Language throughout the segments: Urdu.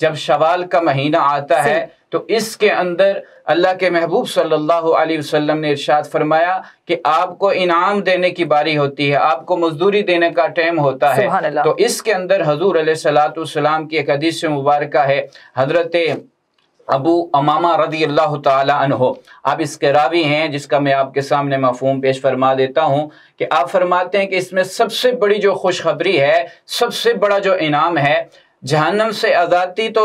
جب شوال کا مہینہ آتا ہے تو اس کے اندر اللہ کے محبوب صلی اللہ علیہ وسلم نے ارشاد فرمایا کہ آپ کو انعام دینے کی باری ہوتی ہے، آپ کو مزدوری دینے کا ٹائم ہوتا ہے۔ تو اس کے اندر حضور علیہ الصلوۃ والسلام کی ایک حدیث مبارکہ ہے، حضرت ابو امامہ رضی اللہ تعالی عنہ، آپ اس کے راوی ہیں، جس کا میں آپ کے سامنے مفہوم پیش فرما دیتا ہوں کہ آپ فرماتے ہیں کہ اس میں سب سے بڑی جو خوشخبری ہے، سب سے بڑا جو انعام ہے، جہنم سے آزادی تو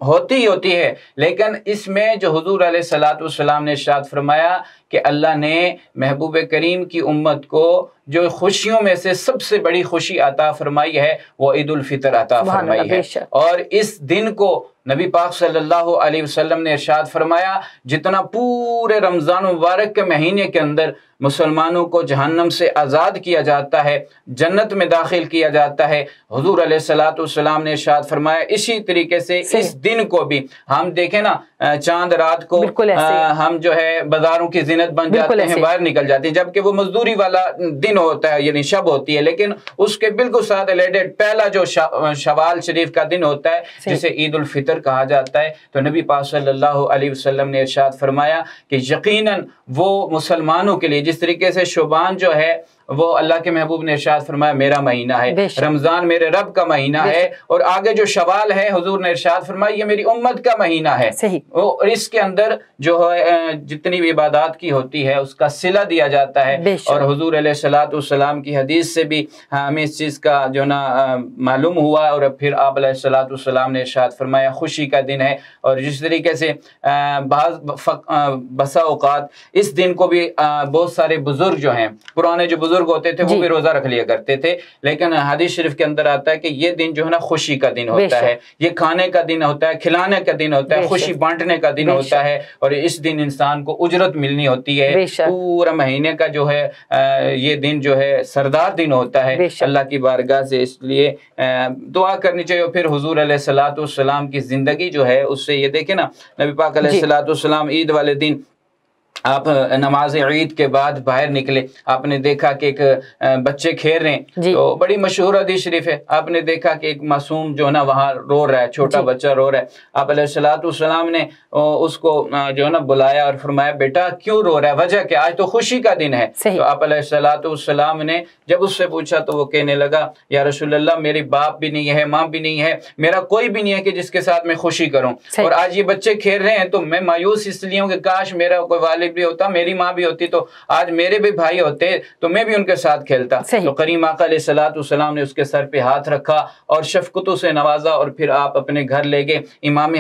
ہوتی ہی ہوتی ہے، لیکن اس میں جو حضور علیہ الصلوۃ والسلام نے ارشاد فرمایا کہ اللہ نے محبوب کریم کی امت کو جو خوشیوں میں سے سب سے بڑی خوشی عطا فرمائی ہے وہ عید الفطر عطا فرمائی ہے۔ اور اس دن کو نبی پاک صلی اللہ علیہ وسلم نے ارشاد فرمایا جتنا پورے رمضان مبارک کے مہینے کے اندر مسلمانوں کو جہنم سے آزاد کیا جاتا ہے، جنت میں داخل کیا جاتا ہے، حضور علیہ الصلوۃ والسلام نے ارشاد فرمایا اسی طریقے سے اس دن کو بھی ہم دیکھیں نا، چاند رات کو ہم جو ہے بازاروں کی زینت بن جاتے ہیں، باہر نکل جاتے ہیں، جبکہ وہ مزدوری والا دن ہوتا ہے، یعنی شب ہوتی ہے، لیکن اس کے بالکل ساتھ ریلیٹڈ پہلا جو شوال شریف کا دن ہوتا ہے جسے عید الفطر کہا جاتا ہے، تو نبی پاک صلی اللہ علیہ وسلم نے ارشاد فرمایا کہ یقیناً وہ مسلمانوں کے لیے، جس طریقے سے شعبان جو ہے وہ اللہ کے محبوب نے ارشاد فرمایا میرا مہینہ ہے، رمضان میرے رب کا مہینہ ہے، اور آگے جو شوال ہے حضور نے ارشاد فرمایا یہ میری امت کا مہینہ ہے، اور اس کے اندر جو ہے جتنی بھی عبادات کی ہوتی ہے اس کا صلہ دیا جاتا ہے۔ اور حضور علیہ الصلوۃ والسلام کی حدیث سے بھی ہمیں اس چیز کا جو نا معلوم ہوا، اور پھر آپ علیہ الصلوۃ والسلام نے ارشاد فرمایا خوشی کا دن ہے۔ اور جس طریقے سے بسا اوقات اس دن کو بھی بہت سارے بزرگ جو ہیں، پرانے جو بزرگ ہوتے تھے وہ بھی روزہ رکھ لیا کرتے تھے، لیکن حدیث شریف کے اندر آتا ہے کہ یہ دن جو ہے نا خوشی کا دن ہوتا ہے، یہ کھانے کا دن ہوتا ہے، کھلانے کا دن ہوتا ہے، خوشی بانٹنے کا دن ہوتا ہے، اور اس دن انسان کو اجرت ملنی ہوتی ہے۔ پورا مہینے کا جو ہے یہ دن جو ہے سردار دن ہوتا ہے اللہ کی بارگاہ سے، اس لیے دعا کرنی چاہیے۔ پھر حضور علیہ الصلوۃ والسلام کی زندگی جو ہے اس سے یہ دیکھیں نا، نبی پاک علیہ الصلوۃ والسلام عید والے دن آپ نماز عید کے بعد باہر نکلے، آپ نے دیکھا کہ ایک بچے کھیل رہے ہیں، تو بڑی مشہور حدیث شریف ہے، آپ نے دیکھا کہ ایک معصوم جو ہے نا وہاں رو رہا ہے، چھوٹا بچہ رو رہا ہے، آپ علیہ الصلوۃ والسلام نے اس کو جو ہے نا بلایا اور فرمایا بیٹا کیوں رو رہا ہے، وجہ کیا، آج تو خوشی کا دن ہے۔ تو آپ علیہ الصلوۃ والسلام نے جب اس سے پوچھا تو وہ کہنے لگا یا رسول اللہ میری باپ بھی نہیں ہے، ماں بھی نہیں ہے، میرا کوئی بھی نہیں ہے کہ جس کے ساتھ میں خوشی کروں، اور آج یہ بچے کھیل رہے ہیں تو میں مایوس اس لیے ہوں کہ کاش میرا کوئی والد بھی ہوتا، میری ماں بھی ہوتی، تو آج میرے بھی بھائی ہوتے تو میں بھی ان کے ساتھ کھیلتا۔ تو کریم آقا علیہ الصلوۃ والسلام نے اس کے سر پہ ہاتھ رکھا اور شفقتوں سے نوازا، اور پھر آپ اپنے گھر لے گئے۔ امام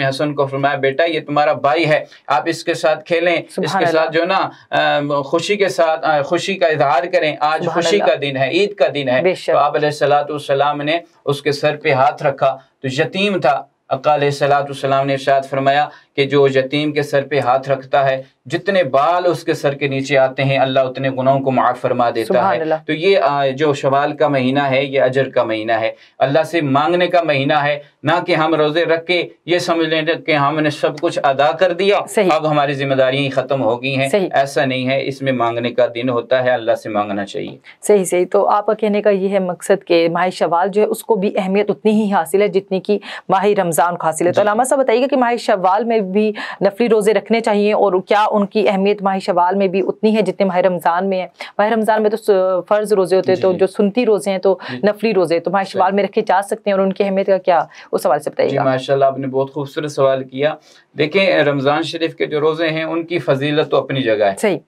حسن کو فرمایا بیٹا یہ تمہارا بھائی ہے، آپ اس کے ساتھ کھیلیں، اس کے ساتھ جو نا خوشی کے ساتھ خوشی کا اظہار کریں، آج خوشی کا دن ہے، عید کا دن ہے۔ تو آپ علیہ الصلوۃ والسلام نے اس کے سر پہ ہاتھ رکھا، تو یتیم تھا، آقا علیہ الصلوۃ والسلام نے ارشاد فرمایا کہ جو یتیم کے سر پہ ہاتھ رکھتا ہے جتنے بال اس کے سر کے نیچے آتے ہیں اللہ اتنے گناہوں کو معاف فرما دیتا ہے۔ تو یہ جو شوال کا مہینہ ہے یہ اجر کا مہینہ ہے، اللہ سے مانگنے کا مہینہ ہے، نہ کہ ہم روزے رکھ کے یہ سمجھ لیں کہ ہم نے سب کچھ ادا کر دیا اب ہماری ذمہ داریاں ختم ہو گئی ہیں، ایسا نہیں ہے، اس میں مانگنے کا دن ہوتا ہے، اللہ سے مانگنا چاہیے۔ صحیح۔ تو آپ کا کہنے کا یہ ہے مقصد کہ ماہ شوال جو ہے اس کو بھی اہمیت اتنی ہی حاصل ہے جتنی کہ ماہ رمضان کو حاصل ہے۔ تو علامہ صاحب بتائیے کہ ماہ شوال میں بھی نفلی روزے رکھنے چاہیے، اور کیا ان کی اہمیت ماہ شوال میں بھی اتنی ہے جتنے ماہ رمضان میں ہے؟ ماہ رمضان میں تو فرض روزے ہوتے ہیں، تو جو سنتی روزے ہیں تو نفلی روزے تو ماہ شوال میں رکھے جا سکتے ہیں، اور ان کی اہمیت کا کیا اس حوالے سے بتائیے گا؟ ماشاءاللہ آپ نے بہت خوبصورت سوال کیا۔ دیکھیں رمضان شریف کے جو روزے ہیں ان کی فضیلت تو اپنی جگہ ہے، صحیح،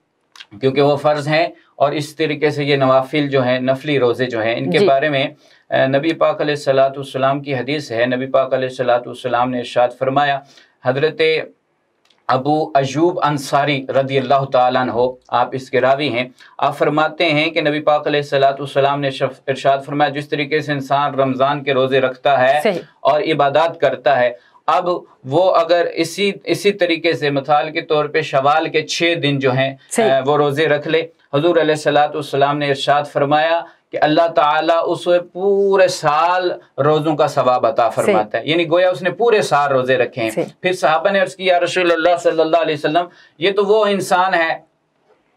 کیونکہ وہ فرض ہیں، اور اس طریقے سے یہ نوافل جو ہیں نفلی روزے جو ہیں ان کے بارے میں نبی پاک علیہ الصلوۃ والسلام کی حدیث ہے۔ نبی پاک علیہ الصلوۃ والسلام نے ارشاد فرمایا، حضرت ابو ایوب انصاری رضی اللہ تعالیٰ عنہ آپ اس کے راوی ہیں، آپ فرماتے ہیں کہ نبی پاک علیہ الصلوۃ والسلام نے ارشاد فرمایا جس طریقے سے انسان رمضان کے روزے رکھتا ہے اور عبادات کرتا ہے، اب وہ اگر اسی طریقے سے مثال کے طور پہ شوال کے 6 دن جو ہیں وہ روزے رکھ لے، حضور علیہ الصلوۃ والسلام نے ارشاد فرمایا کہ اللہ تعالیٰ اسے پورے سال روزوں کا ثواب عطا فرماتا ہے، یعنی گویا اس نے پورے سال روزے رکھے ہیں۔ پھر صحابہ نے عرض کیا یا رسول اللہ صلی اللہ علیہ وسلم یہ تو وہ انسان ہے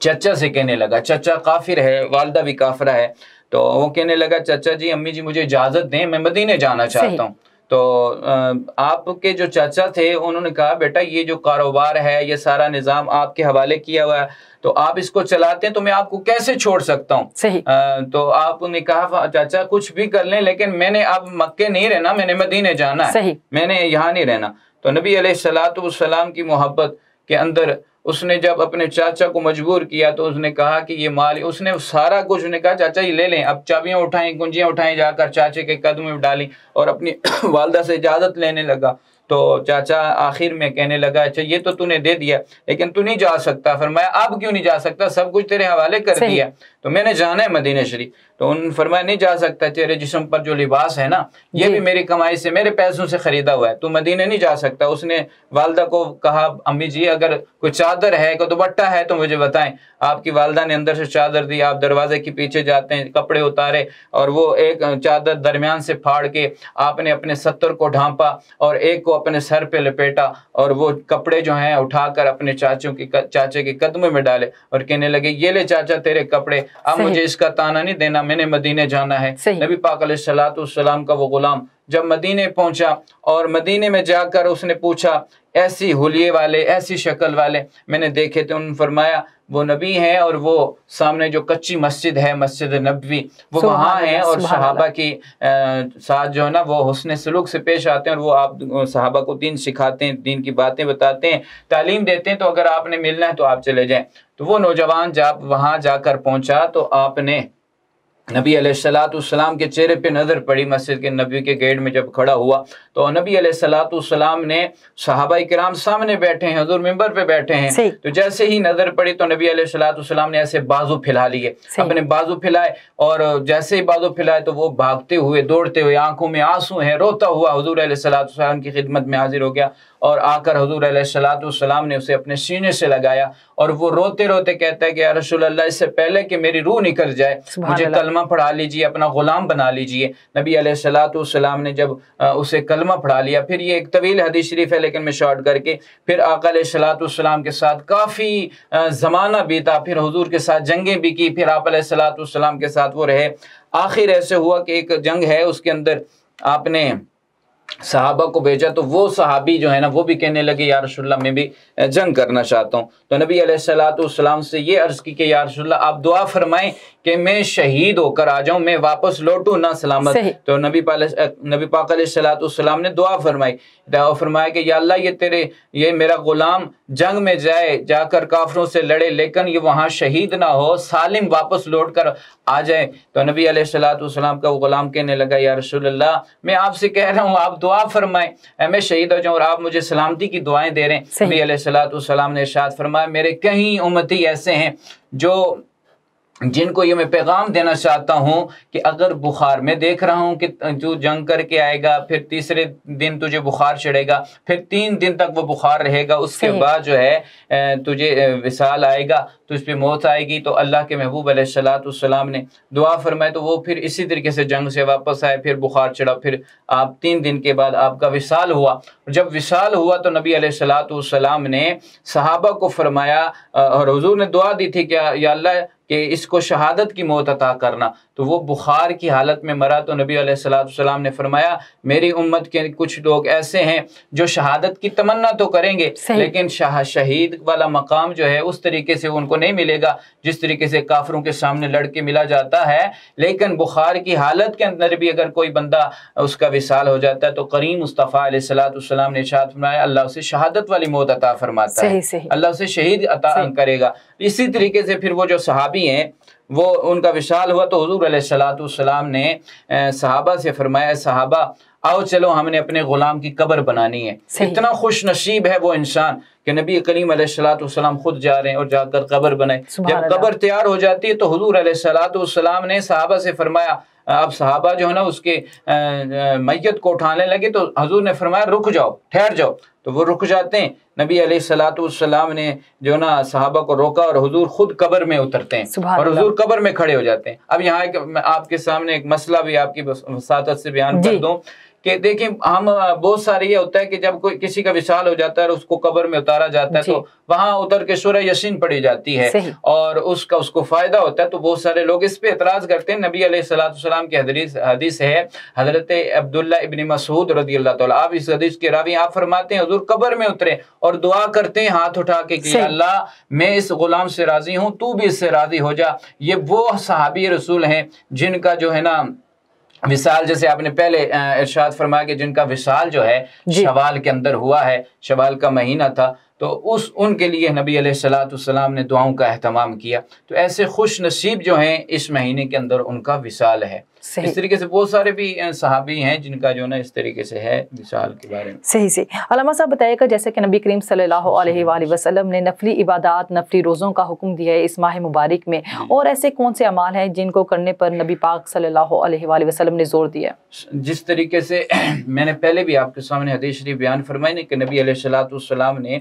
چچا سے کہنے لگا، چچا کافر ہے، والدہ بھی کافرہ ہے، تو وہ کہنے لگا چچا جی امی جی مجھے اجازت دیں، میں مدینے جانا چاہتا ہوں۔ تو آپ کے جو چچا تھے انہوں نے کہا بیٹا یہ جو کاروبار ہے یہ سارا نظام آپ کے حوالے کیا ہوا ہے، تو آپ اس کو چلاتے ہیں تو میں آپ کو کیسے چھوڑ سکتا ہوں؟ تو آپ نے کہا چاچا کچھ بھی کر لیں لیکن میں نے اب مکے نہیں رہنا، میں نے مدینے جانا ہے، میں نے یہاں نہیں رہنا۔ تو نبی علیہ السلام کی محبت کے اندر اس نے جب اپنے چاچا کو مجبور کیا تو اس نے کہا کہ یہ مال، اس نے سارا کچھ، نے کہا چاچا یہ لے لیں، اب چابیاں اٹھائیں، کنجیاں اٹھائیں، جا کر چاچے کے قدم میں ڈالیں اور اپنی والدہ سے اجازت لینے لگا۔ تو چاچا آخر میں کہنے لگا اچھا یہ تو نے دے دیا لیکن تو نہیں جا سکتا۔ فرمایا اب کیوں نہیں جا سکتا، سب کچھ تیرے حوالے کر دیا، تو میں نے جانا ہے مدینہ شریف۔ تو انہوں نے فرمایا نہیں جا سکتا، تیرے جسم پر جو لباس ہے نا یہ بھی میری کمائی سے، میرے پیسوں سے خریدا ہوا ہے، تو مدینہ نہیں جا سکتا۔ اس نے والدہ کو کہا امی جی اگر کوئی چادر ہے کوئی دوپٹہ ہے تو مجھے بتائیں۔ آپ کی والدہ نے اندر سے چادر دی، آپ دروازے کے پیچھے جاتے ہیں، کپڑے اتارے اور وہ ایک چادر درمیان سے پھاڑ کے آپ نے اپنے ستر کو ڈھانپا اور ایک کو اپنے سر پہ لپیٹا اور وہ کپڑے جو ہیں اٹھا کر اپنے چاچے کے قدموں میں ڈالے اور کہنے لگے یہ لے چاچا تیرے کپڑے، اب مجھے اس کا تانا نہیں دینا، میں نے مدینے جانا ہے۔ نبی پاک علیہ السلام کا وہ غلام جب مدینے پہنچا اور مدینے میں جا کر اس نے پوچھا ایسی حلیے والے، ایسی شکل والے میں نے دیکھے تھے، انہوں نے فرمایا وہ نبی ہیں اور وہ سامنے جو کچی مسجد ہے مسجد نبوی وہ وہاں ہیں، اور صحابہ کی ساتھ جو ہے نا وہ حسن سلوک سے پیش آتے ہیں اور وہ آپ صحابہ کو دین سکھاتے ہیں، دین کی باتیں بتاتے ہیں، تعلیم دیتے ہیں، تو اگر آپ نے ملنا ہے تو آپ چلے جائیں۔ تو وہ نوجوان جب وہاں جا کر پہنچا تو آپ نے نبی علیہ السلام کے چہرے پہ نظر پڑی، مسجد کے نبی کے گیٹ میں جب کھڑا ہوا تو نبی علیہ السلام نے، صحابہ کرام سامنے بیٹھے ہیں، حضور منبر پہ بیٹھے ہیں، تو جیسے ہی نظر پڑی تو نبی علیہ السلام نے ایسے بازو پھیلا لیے، اپنے بازو پھیلائے اور جیسے ہی بازو پھیلائے تو وہ بھاگتے ہوئے دوڑتے ہوئے، آنکھوں میں آنسو ہیں، روتا ہوا حضور علیہ السلام کی خدمت میں حاضر ہو گیا اور آ کر حضور علیہ السلام نے اسے اپنے سینے سے لگایا اور وہ روتے روتے کہتا ہے کہ یا رسول اللہ اس سے پہلے کہ میری روح نکل جائے مجھے کلمہ پڑھا لیجئے، اپنا غلام بنا لیجئے۔ نبی علیہ السلام نے جب اسے کلمہ پڑھا لیا، پھر یہ ایک طویل حدیث شریف ہے لیکن میں شارٹ کر کے، پھر آقا علیہ السلام کے ساتھ کافی زمانہ بیتا، پھر حضور کے ساتھ جنگیں بھی کی، پھر آپ علیہ السلام کے ساتھ وہ رہے۔ آخر ایسے ہوا کہ ایک جنگ ہے اس کے اندر آپ نے صحابہ کو بھیجا تو وہ صحابی جو ہے نا وہ بھی کہنے لگے یا رسول اللہ میں بھی جنگ کرنا چاہتا ہوں۔ تو نبی علیہ السلام سے یہ عرض کی کہ یا رسول اللہ آپ دعا فرمائیں کہ میں شہید ہو کر آ جاؤں، میں واپس لوٹوں نہ سلامت۔ تو نبی پاک علیہ السلام نے دعا فرمائی، فرمایا کہ یا اللہ یہ میرا غلام جنگ میں جائے، جا کر کافروں سے لڑے لیکن یہ وہاں شہید نہ ہو، سالم واپس لوٹ کر آ جائے۔ تو نبی علیہ السلام کا وہ غلام کہنے لگا یا رسول اللہ میں آپ سے کہہ رہا ہوں آپ دعا فرمائیں میں شہید ہو جاؤں اور آپ مجھے سلامتی کی دعائیں دے رہے ہیں۔ نبی علیہ السلام نے ارشاد فرمایا میرے کئی امتی ایسے ہیں جن کو یہ میں پیغام دینا چاہتا ہوں کہ اگر بخار، میں دیکھ رہا ہوں کہ تو جنگ کر کے آئے گا، پھر تیسرے دن تجھے بخار چڑھے گا، پھر 3 دن تک وہ بخار رہے گا، اس کے بعد جو ہے تجھے وصال آئے گا، تجھ پہ موت آئے گی۔ تو اللہ کے محبوب علیہ السلام نے دعا فرمائے تو وہ پھر اسی طریقے سے جنگ سے واپس آئے، پھر بخار چڑھا، پھر آپ 3 دن کے بعد آپ کا وصال ہوا۔ جب وصال ہوا تو نبی علیہ السلام نے صحابہ کو فرمایا اور حضور نے دعا دی تھی کہ یا اللہ کہ اس کو شہادت کی موت عطا کرنا، تو وہ بخار کی حالت میں مرا۔ تو نبی علیہ السلام نے فرمایا میری امت کے کچھ لوگ ایسے ہیں جو شہادت کی تمنا تو کریں گے لیکن شہید والا مقام جو ہے اس طریقے سے ان کو نہیں ملے گا جس طریقے سے کافروں کے سامنے لڑ کے ملا جاتا ہے، لیکن بخار کی حالت کے اندر بھی اگر کوئی بندہ اس کا وصال ہو جاتا ہے تو کریم مصطفیٰ علیہ السلام نے ارشاد فرمایا اللہ اسے شہادت والی موت عطا فرماتا ہے، اللہ اسے شہید عطا کرے گا۔ اسی طریقے سے پھر وہ جو صحابی ہیں وہ ان کا وصال ہوا تو حضور علیہ السلام نے صحابہ سے فرمایا صحابہ آؤ چلو ہم نے اپنے غلام کی قبر بنانی ہے۔ اتنا خوش نصیب ہے وہ انسان کہ نبی کریم علیہ السلام خود جا رہے ہیں اور جا کر قبر بنائے۔ جب قبر تیار ہو جاتی ہے تو حضور علیہ السلام نے صحابہ سے فرمایا، اب صحابہ جو ہے نا اس کے میت کو اٹھانے لگے تو حضور نے فرمایا رک جاؤ، ٹھہر جاؤ، تو وہ رک جاتے ہیں۔ نبی علیہ السلام نے جو نا صحابہ کو روکا اور حضور خود قبر میں اترتے ہیں اور حضور قبر میں کھڑے ہو جاتے ہیں۔ اب یہاں آپ کے سامنے ایک مسئلہ بھی آپ کی وساطت سے بیان کر دوں کہ دیکھیں ہم بہت سارے یہ ہوتا ہے کہ جب کوئی کسی کا وصال ہو جاتا ہے اور اس کو قبر میں اتارا جاتا ہے تو وہاں اتر کے سورہ یاسین پڑھی جاتی ہے اور اس کو فائدہ ہوتا ہے، تو بہت سارے لوگ اس پہ اعتراض کرتے ہیں۔ نبی علیہ السلام کی حدیث ہے، حضرت عبداللہ ابن مسعود رضی اللہ تعالیٰ، آپ اس حدیث کے راوی، آپ فرماتے ہیں حضور قبر میں اترے اور دعا کرتے ہیں ہاتھ اٹھا کے کہ اللہ میں اس غلام سے راضی ہوں، تو بھی اس سے راضی ہو جا۔ یہ وہ صحابی رسول ہیں جن کا جو ہے نا وصال، جیسے آپ نے پہلے ارشاد فرمایا کہ جن کا وصال جو ہے شوال کے اندر ہوا ہے، شوال کا مہینہ تھا، تو ان کے لیے نبی علیہ السلام نے دعاؤں کا اہتمام کیا۔ تو ایسے خوش نصیب جو ہیں اس مہینے کے اندر ان کا وصال ہے۔ اس طریقے سے بہت سارے بھی صحابی ہیں جن کا جو نا اس طریقے سے ہے وصال کے بارے میں۔ صحیح علامہ صاحب بتائیے گا، جیسے کہ نبی کریم صلی اللہ علیہ وآلہ وسلم نے نفلی عبادات، نفلی روزوں کا حکم دیا ہے اس ماہ مبارک میں، اور ایسے کون سے اعمال ہیں جن کو کرنے پر نبی پاک صلی اللہ علیہ وآلہ وسلم نے زور دیا؟ جس طریقے سے میں نے پہلے بھی آپ کے سامنے حدیث شریف بیان فرمائی کہ نبی علیہ السلام نے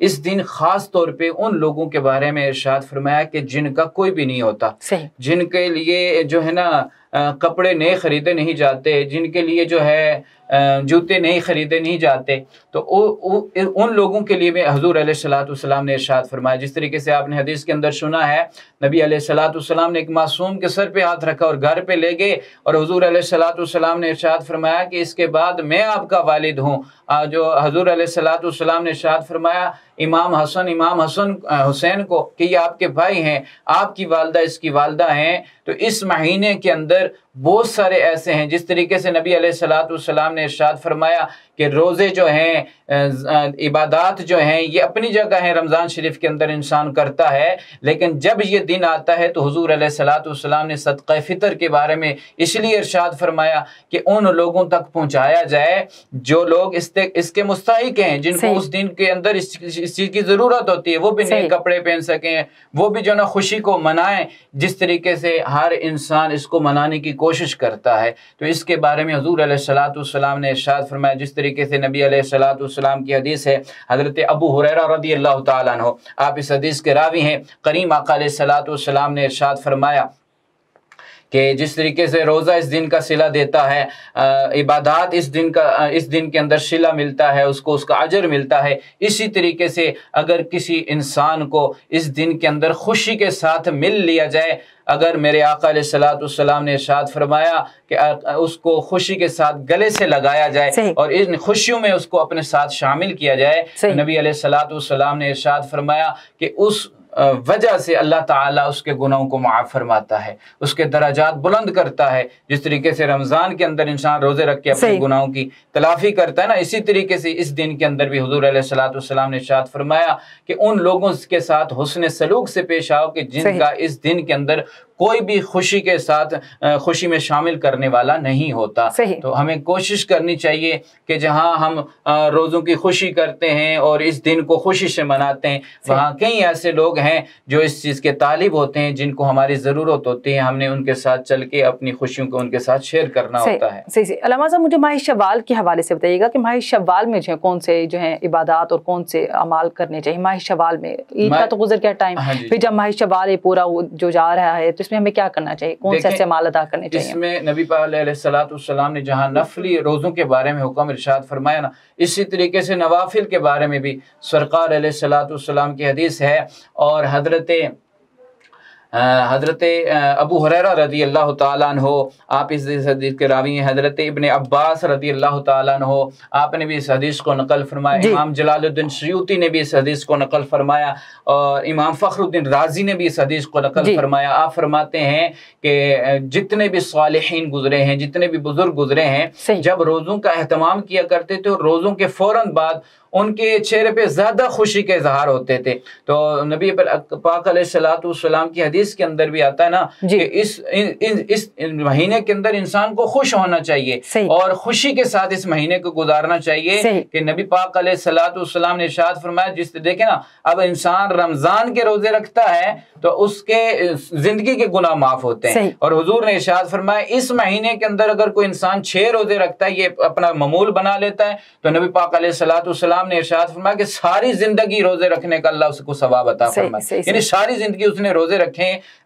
اس دن خاص طور پہ ان لوگوں کے بارے میں ارشاد فرمایا کہ جن کا کوئی بھی نہیں ہوتا، جن کے لیے جو ہے نا کپڑے نئے خریدے نہیں جاتے، جن کے لیے جو ہے جوتے نہیں خریدے نہیں جاتے، تو ان لوگوں کے لیے بھی حضور علیہ السلام نے ارشاد فرمایا۔ جس طریقے سے آپ نے حدیث کے اندر سنا ہے، نبی علیہ السلام نے ایک معصوم کے سر پہ ہاتھ رکھا اور گھر پہ لے گئے، اور حضور علیہ السلام نے ارشاد فرمایا کہ اس کے بعد میں آپ کا والد ہوں۔ جو حضور علیہ السلام نے ارشاد فرمایا امام حسن حسین کو کہ یہ آپ کے بھائی ہیں، آپ کی والدہ اس کی والدہ ہیں۔ تو اس مہینے کے اندر بہت سارے ایسے ہیں، جس طریقے سے نبی علیہ السلام نے ارشاد فرمایا کہ روزے جو ہیں، عبادات جو ہیں، یہ اپنی جگہ ہیں، رمضان شریف کے اندر انسان کرتا ہے، لیکن جب یہ دن آتا ہے تو حضور علیہ السلام نے صدقہ فطر کے بارے میں اس لیے ارشاد فرمایا کہ ان لوگوں تک پہنچایا جائے جو لوگ اس کے مستحق ہیں، جن کو اس دن کے اندر اس چیز کی ضرورت ہوتی ہے، وہ بھی نئے کپڑے پہن سکیں، وہ بھی جو نا خوشی کو منائیں، جس طریقے سے ہر انسان اس کو منانے کی کوشش کرتا ہے۔ تو اس کے بارے میں حضور علیہ السلام نے ارشاد فرمایا، جس طریقے سے نبی علیہ السلام کی حدیث ہے، حضرت ابو ہریرہ رضی اللہ تعالیٰ عنہ، آپ اس حدیث کے راوی ہیں، کریم آقا علیہ السلام نے ارشاد فرمایا کہ جس طریقے سے روزہ اس دن کا صلہ دیتا ہے، عبادات اس دن کے اندر صلہ ملتا ہے، اس کو اس کا اجر ملتا ہے، اسی طریقے سے اگر کسی انسان کو اس دن کے اندر خوشی کے ساتھ مل لیا جائے، اگر میرے آقا علیہ السلام نے ارشاد فرمایا کہ اس کو خوشی کے ساتھ گلے سے لگایا جائے اور ان خوشیوں میں اس کو اپنے ساتھ شامل کیا جائے، نبی علیہ السلام نے ارشاد فرمایا کہ اس وجہ سے اللہ تعالیٰ اس کے گناہوں کو معاف فرماتا ہے، اس کے درجات بلند کرتا ہے۔ جس طریقے سے رمضان کے اندر انسان روزے رکھ کے اپنے گناہوں کی تلافی کرتا ہے نا، اسی طریقے سے اس دن کے اندر بھی حضور علیہ السلام نے ارشاد فرمایا کہ ان لوگوں کے ساتھ حسن سلوک سے پیش آؤ کہ جن کا اس دن کے اندر کوئی بھی خوشی کے ساتھ خوشی میں شامل کرنے والا نہیں ہوتا۔ تو ہمیں کوشش کرنی چاہیے کہ جہاں ہم روزوں کی خوشی کرتے ہیں اور اس دن کو خوشی سے مناتے ہیں، وہاں کئی ایسے لوگ ہیں جو اس چیز کے طالب ہوتے ہیں، جن کو ہماری ضرورت ہوتی ہے، ہم نے ان کے ساتھ چل کے اپنی خوشیوں کو ان کے ساتھ شیئر کرنا ہوتا ہے۔ صحیح علامہ صاحب، مجھے ماہ شوال کے حوالے سے بتائیے گا کہ ماہ شوال میں جو ہے کون سے جو ہیں عبادات اور کون سے اعمال کرنے چاہیے ماہ شوال میں؟ عید کا تو گزر گیا ٹائم، پھر جب ماہ شوال پورا جو جا رہا ہے تو اس میں ہمیں کیا کرنا چاہیے، کون سے ایسے اعمال ادا کرنے چاہیے؟ اس میں نبی پاک علیہ السلام نے جہاں نفلی روزوں کے بارے میں حکم ارشاد فرمایا نا، اسی طریقے سے نوافل کے بارے میں بھی سرکار علیہ السلام کی حدیث ہے، اور حضرت ابو ہریرہ رضی اللہ تعالیٰ عنہ، آپ اس حدیث کے راوی ہیں، حضرت ابن عباس رضی اللہ تعالیٰ عنہ، آپ نے بھی اس حدیث کو نقل فرمایا، امام جلال الدین سیوطی نے بھی اس حدیث کو نقل فرمایا، اور امام فخر الدین رازی نے بھی اس حدیث کو نقل فرمایا۔ آپ فرماتے ہیں کہ جتنے بھی صالحین گزرے ہیں، جتنے بھی بزرگ گزرے ہیں، جب روزوں کا اہتمام کیا کرتے تھے اور روزوں کے فوراً بعد ان کے چہرے پہ زیادہ خوشی کے اظہار ہوتے تھے۔ تو نبی پاک علیہ السلام کی حدیث کے اندر بھی آتا ہے نا کہ اس مہینے کے اندر انسان کو خوش ہونا چاہیے اور خوشی کے ساتھ اس مہینے کو گزارنا چاہیے، کہ نبی پاک علیہ السلام نے ارشاد فرمایا، جس دیکھیں نا، اب انسان رمضان کے روزے رکھتا ہے تو اس کے زندگی کے گناہ معاف ہوتے ہیں، اور حضور نے ارشاد فرمایا اس مہینے کے اندر اگر کوئی انسان 6 روزے رکھتا ہے، یہ اپنا معمول بنا لیتا ہے، تو نبی پاک علیہ السلام نے ارشاد فرمایا کہ ساری زندگی روزے رکھنے کا اللہ اس کو ثواب عطا فرمائے، یعنی ساری زندگی اس نے روزے رکھے ہیں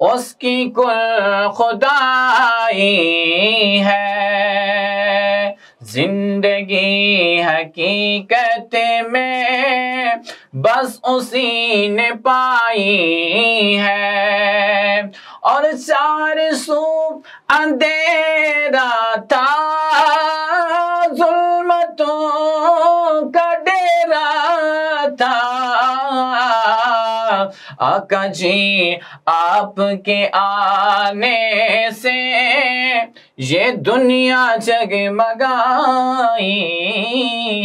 اس کی کل خدائی ہے، زندگی حقیقت میں بس اسی نے پائی ہے، اور چار سو اندھیرا تھا، ظلمتوں کا ڈیرا تھا، آقا جی آپ کے آنے سے یہ دنیا جگمگائی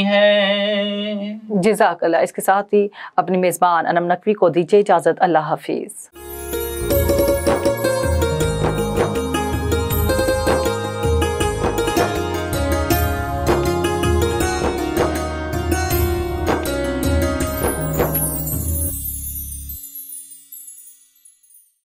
ہے۔ جزاک اللہ۔ اس کے ساتھ ہی اپنی میزبان انم نقوی کو دیجیے اجازت۔ اللہ حافظ۔